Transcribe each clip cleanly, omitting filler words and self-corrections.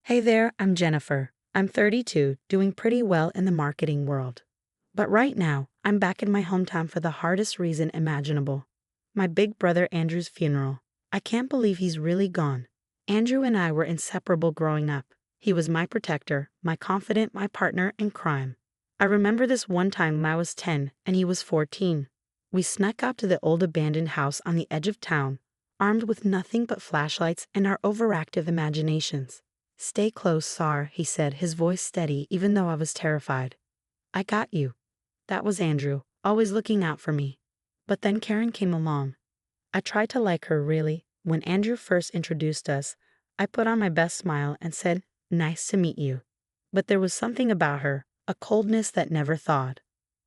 Hey there, I'm Jennifer. I'm 32, doing pretty well in the marketing world. But right now, I'm back in my hometown for the hardest reason imaginable. My big brother Andrew's funeral. I can't believe he's really gone. Andrew and I were inseparable growing up. He was my protector, my confidant, my partner in crime. I remember this one time when I was 10 and he was 14. We snuck out to the old abandoned house on the edge of town, armed with nothing but flashlights and our overactive imaginations. "Stay close, Sar," he said, his voice steady even though I was terrified. "I got you." That was Andrew, always looking out for me. But then Karen came along. I tried to like her, really. When Andrew first introduced us, I put on my best smile and said, "Nice to meet you." But there was something about her, a coldness that never thawed.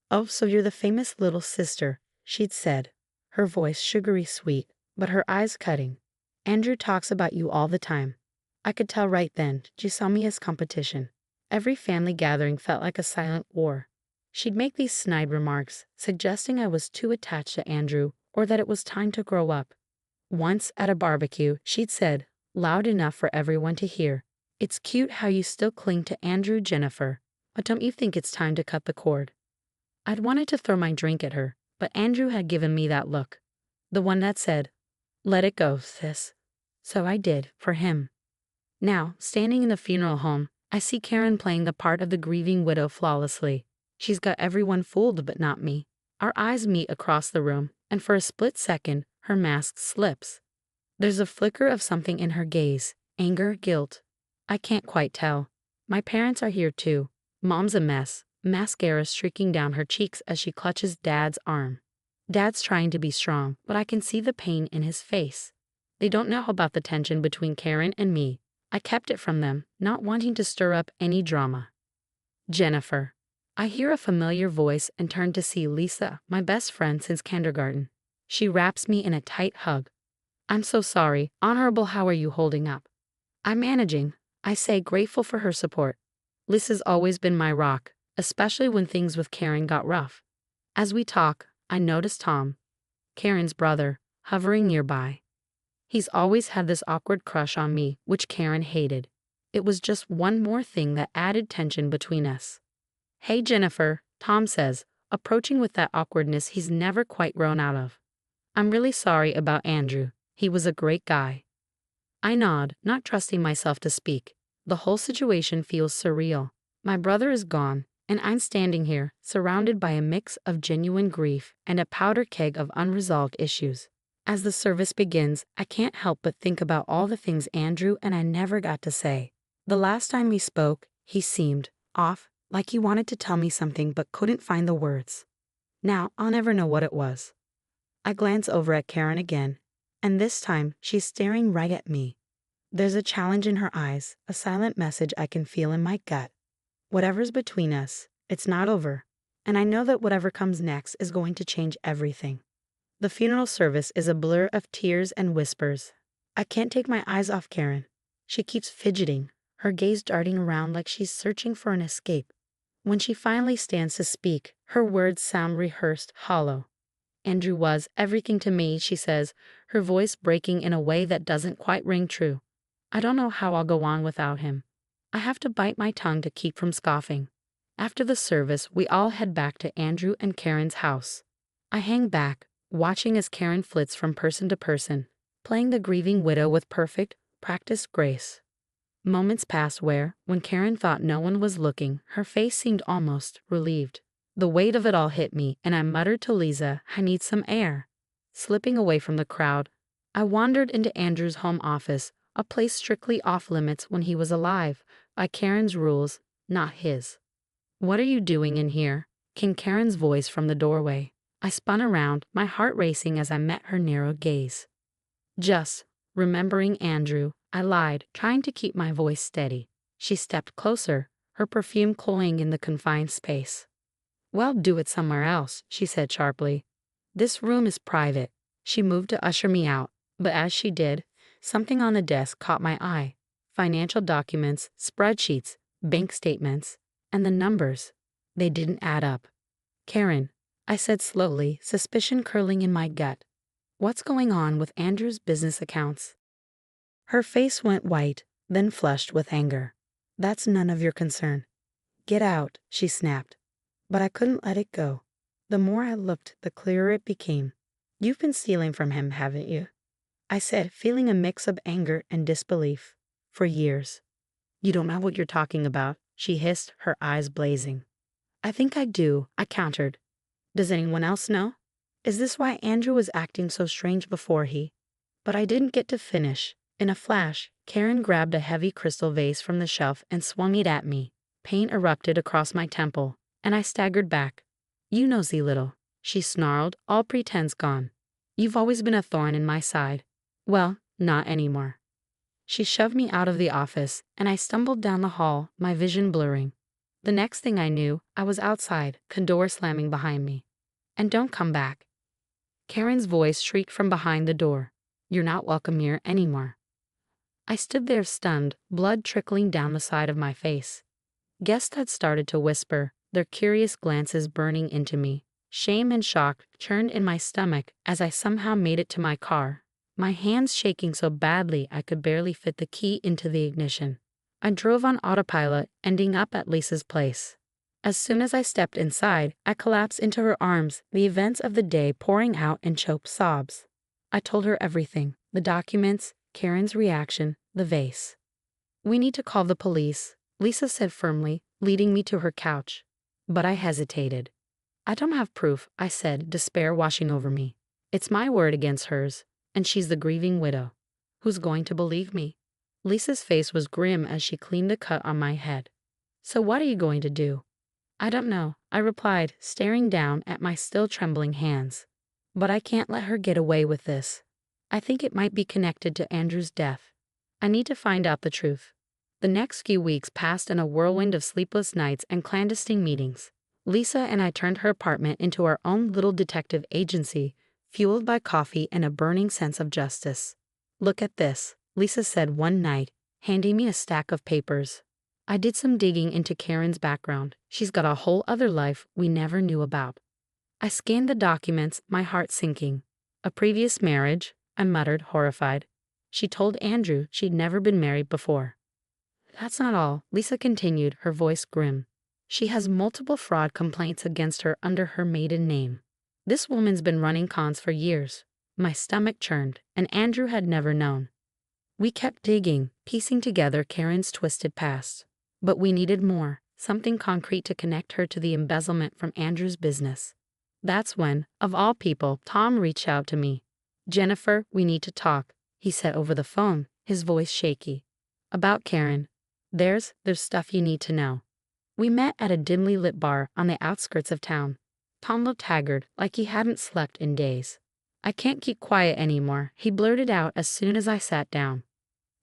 "Oh, so you're the famous little sister," she'd said, her voice sugary sweet, but her eyes cutting. "Andrew talks about you all the time." I could tell right then she saw me as competition. Every family gathering felt like a silent war. She'd make these snide remarks, suggesting I was too attached to Andrew or that it was time to grow up. Once at a barbecue, she'd said, loud enough for everyone to hear, "It's cute how you still cling to Andrew, Jennifer, but don't you think it's time to cut the cord?" I'd wanted to throw my drink at her, but Andrew had given me that look. The one that said, "Let it go, sis." So I did, for him. Now, standing in the funeral home, I see Karen playing the part of the grieving widow flawlessly. She's got everyone fooled but not me. Our eyes meet across the room, and for a split second, her mask slips. There's a flicker of something in her gaze, anger, guilt. I can't quite tell. My parents are here too. Mom's a mess, mascara streaking down her cheeks as she clutches Dad's arm. Dad's trying to be strong, but I can see the pain in his face. They don't know about the tension between Karen and me. I kept it from them, not wanting to stir up any drama. "Jennifer." I hear a familiar voice and turn to see Lisa, my best friend since kindergarten. She wraps me in a tight hug. "I'm so sorry. Honorable, how are you holding up?" "I'm managing," I say, grateful for her support. Lisa's always been my rock, especially when things with Karen got rough. As we talk, I notice Tom, Karen's brother, hovering nearby. He's always had this awkward crush on me, which Karen hated. It was just one more thing that added tension between us. "Hey, Jennifer," Tom says, approaching with that awkwardness he's never quite grown out of. "I'm really sorry about Andrew. He was a great guy." I nod, not trusting myself to speak. The whole situation feels surreal. My brother is gone, and I'm standing here, surrounded by a mix of genuine grief and a powder keg of unresolved issues. As the service begins, I can't help but think about all the things Andrew and I never got to say. The last time we spoke, he seemed off, like he wanted to tell me something but couldn't find the words. Now, I'll never know what it was. I glance over at Karen again, and this time she's staring right at me. There's a challenge in her eyes, a silent message I can feel in my gut. Whatever's between us, it's not over, and I know that whatever comes next is going to change everything. The funeral service is a blur of tears and whispers. I can't take my eyes off Karen. She keeps fidgeting, her gaze darting around like she's searching for an escape. When she finally stands to speak, her words sound rehearsed, hollow. "Andrew was everything to me," she says, her voice breaking in a way that doesn't quite ring true. "I don't know how I'll go on without him." I have to bite my tongue to keep from scoffing. After the service, we all head back to Andrew and Karen's house. I hang back, watching as Karen flits from person to person, playing the grieving widow with perfect, practiced grace. Moments pass where, when Karen thought no one was looking, her face seemed almost relieved. The weight of it all hit me, and I muttered to Lisa, "I need some air." Slipping away from the crowd, I wandered into Andrew's home office, a place strictly off limits when he was alive, by Karen's rules, not his. "What are you doing in here?" came Karen's voice from the doorway. I spun around, my heart racing as I met her narrow gaze. "Just remembering Andrew," I lied, trying to keep my voice steady. She stepped closer, her perfume cloying in the confined space. "Well, do it somewhere else," she said sharply. "This room is private." She moved to usher me out, but as she did, something on the desk caught my eye. Financial documents, spreadsheets, bank statements, and the numbers. They didn't add up. "Karen," I said slowly, suspicion curling in my gut. "What's going on with Andrew's business accounts?" Her face went white, then flushed with anger. That's none of your concern. Get out, she snapped. But I couldn't let it go. The more I looked, the clearer it became. You've been stealing from him, haven't you? I said, feeling a mix of anger and disbelief. For years. You don't know what you're talking about, she hissed, her eyes blazing. I think I do, I countered. Does anyone else know? Is this why Andrew was acting so strange before he? But I didn't get to finish. In a flash, Karen grabbed a heavy crystal vase from the shelf and swung it at me. Pain erupted across my temple, and I staggered back. You nosy little, she snarled, all pretense gone. You've always been a thorn in my side. Well, not anymore. She shoved me out of the office, and I stumbled down the hall, my vision blurring. The next thing I knew, I was outside, the door slamming behind me. And don't come back. Karen's voice shrieked from behind the door. You're not welcome here anymore. I stood there stunned, blood trickling down the side of my face. Guests had started to whisper, their curious glances burning into me. Shame and shock churned in my stomach as I somehow made it to my car, my hands shaking so badly I could barely fit the key into the ignition. I drove on autopilot, ending up at Lisa's place. As soon as I stepped inside, I collapsed into her arms, the events of the day pouring out in choked sobs. I told her everything, the documents, Karen's reaction, the vase. We need to call the police, Lisa said firmly, leading me to her couch. But I hesitated. I don't have proof, I said, despair washing over me. It's my word against hers, and she's the grieving widow. Who's going to believe me? Lisa's face was grim as she cleaned the cut on my head. So what are you going to do? I don't know, I replied, staring down at my still trembling hands. But I can't let her get away with this. I think it might be connected to Andrew's death. I need to find out the truth. The next few weeks passed in a whirlwind of sleepless nights and clandestine meetings. Lisa and I turned her apartment into our own little detective agency, fueled by coffee and a burning sense of justice. Look at this, Lisa said one night, handing me a stack of papers. I did some digging into Karen's background. She's got a whole other life we never knew about. I scanned the documents, my heart sinking. A previous marriage, I muttered, horrified. She told Andrew she'd never been married before. That's not all, Lisa continued, her voice grim. She has multiple fraud complaints against her under her maiden name. This woman's been running cons for years. My stomach churned, and Andrew had never known. We kept digging, piecing together Karen's twisted past. But we needed more, something concrete to connect her to the embezzlement from Andrew's business. That's when, of all people, Tom reached out to me. Jennifer, we need to talk, he said over the phone, his voice shaky. About Karen. There's stuff you need to know. We met at a dimly lit bar on the outskirts of town. Tom looked haggard, like he hadn't slept in days. I can't keep quiet anymore, he blurted out as soon as I sat down.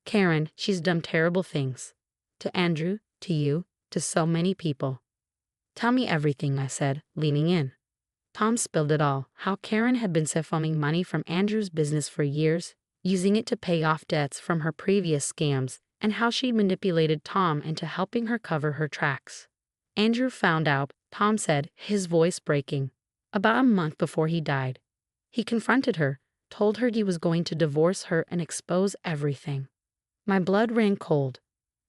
Karen, she's done terrible things. To Andrew, to you, to so many people. Tell me everything, I said, leaning in. Tom spilled it all, how Karen had been siphoning money from Andrew's business for years, using it to pay off debts from her previous scams, and how she manipulated Tom into helping her cover her tracks. Andrew found out, Tom said, his voice breaking, about a month before he died. He confronted her, told her he was going to divorce her and expose everything. My blood ran cold.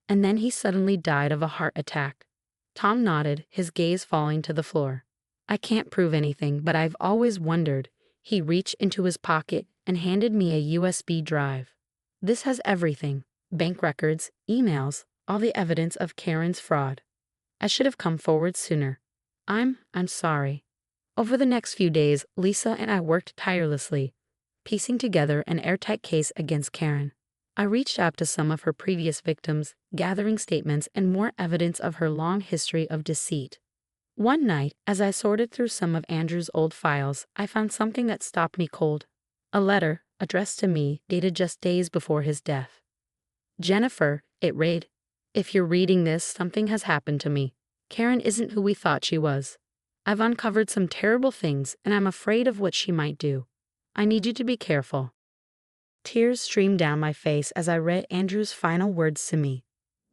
And then he suddenly died of a heart attack. Tom nodded, his gaze falling to the floor. I can't prove anything, but I've always wondered. He reached into his pocket and handed me a USB drive. This has everything. Bank records, emails, all the evidence of Karen's fraud. I should have come forward sooner. I'm sorry. Over the next few days, Lisa and I worked tirelessly, piecing together an airtight case against Karen. I reached out to some of her previous victims, gathering statements and more evidence of her long history of deceit. One night, as I sorted through some of Andrew's old files, I found something that stopped me cold. A letter, addressed to me, dated just days before his death. Jennifer, it read, if you're reading this, something has happened to me. Karen isn't who we thought she was. I've uncovered some terrible things, and I'm afraid of what she might do. I need you to be careful. Tears streamed down my face as I read Andrew's final words to me.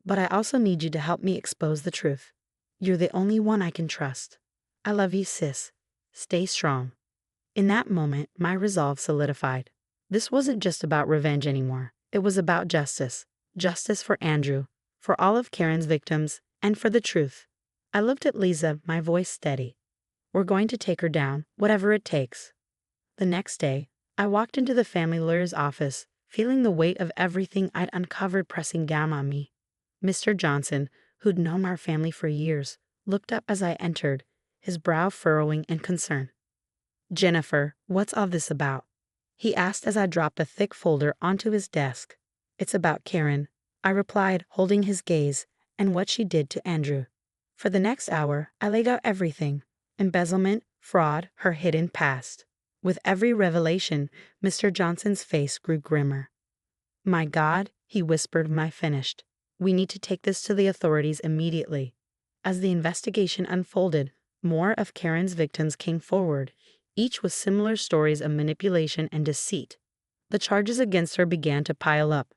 But I also need you to help me expose the truth. You're the only one I can trust. I love you, sis. Stay strong. In that moment, my resolve solidified. This wasn't just about revenge anymore. It was about justice. Justice for Andrew, for all of Karen's victims, and for the truth. I looked at Lisa, my voice steady. We're going to take her down, whatever it takes. The next day, I walked into the family lawyer's office, feeling the weight of everything I'd uncovered pressing down on me. Mr. Johnson, who'd known our family for years, looked up as I entered, his brow furrowing in concern. "Jennifer, what's all this about?" he asked as I dropped a thick folder onto his desk. "It's about Karen," I replied, holding his gaze, "and what she did to Andrew." For the next hour, I laid out everything: embezzlement, fraud, her hidden past. With every revelation, Mr. Johnson's face grew grimmer. "My God," he whispered when I finished. "We need to take this to the authorities immediately." As the investigation unfolded, more of Karen's victims came forward, each with similar stories of manipulation and deceit. The charges against her began to pile up.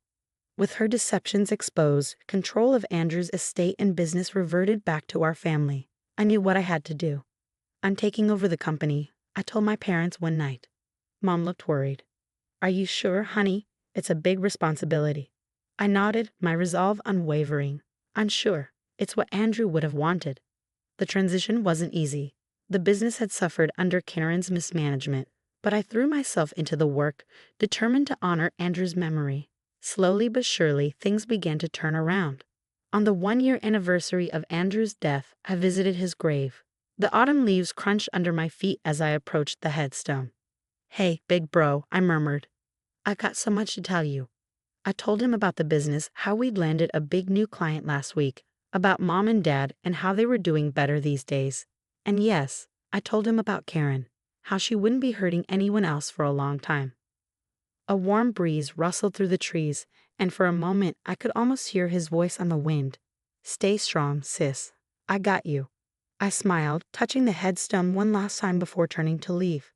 With her deceptions exposed, control of Andrew's estate and business reverted back to our family. I knew what I had to do. "I'm taking over the company," I told my parents one night. Mom looked worried. "Are you sure, honey? It's a big responsibility." I nodded, my resolve unwavering. "I'm sure. It's what Andrew would have wanted." The transition wasn't easy. The business had suffered under Karen's mismanagement, but I threw myself into the work, determined to honor Andrew's memory. Slowly but surely, things began to turn around. On the 1-year anniversary of Andrew's death, I visited his grave. The autumn leaves crunched under my feet as I approached the headstone. "Hey, big bro," I murmured. "I got so much to tell you." I told him about the business, how we'd landed a big new client last week, about Mom and Dad and how they were doing better these days. And yes, I told him about Karen, how she wouldn't be hurting anyone else for a long time. A warm breeze rustled through the trees, and for a moment I could almost hear his voice on the wind. "Stay strong, sis. I got you." I smiled, touching the headstone one last time before turning to leave.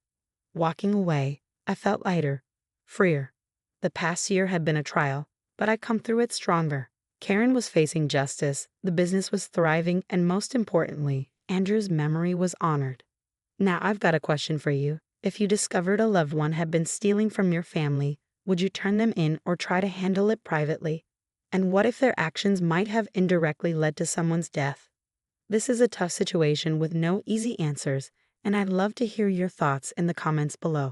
Walking away, I felt lighter, freer. The past year had been a trial, but I'd come through it stronger. Karen was facing justice, the business was thriving, and most importantly, Andrew's memory was honored. Now I've got a question for you. If you discovered a loved one had been stealing from your family, would you turn them in or try to handle it privately? And what if their actions might have indirectly led to someone's death? This is a tough situation with no easy answers, and I'd love to hear your thoughts in the comments below.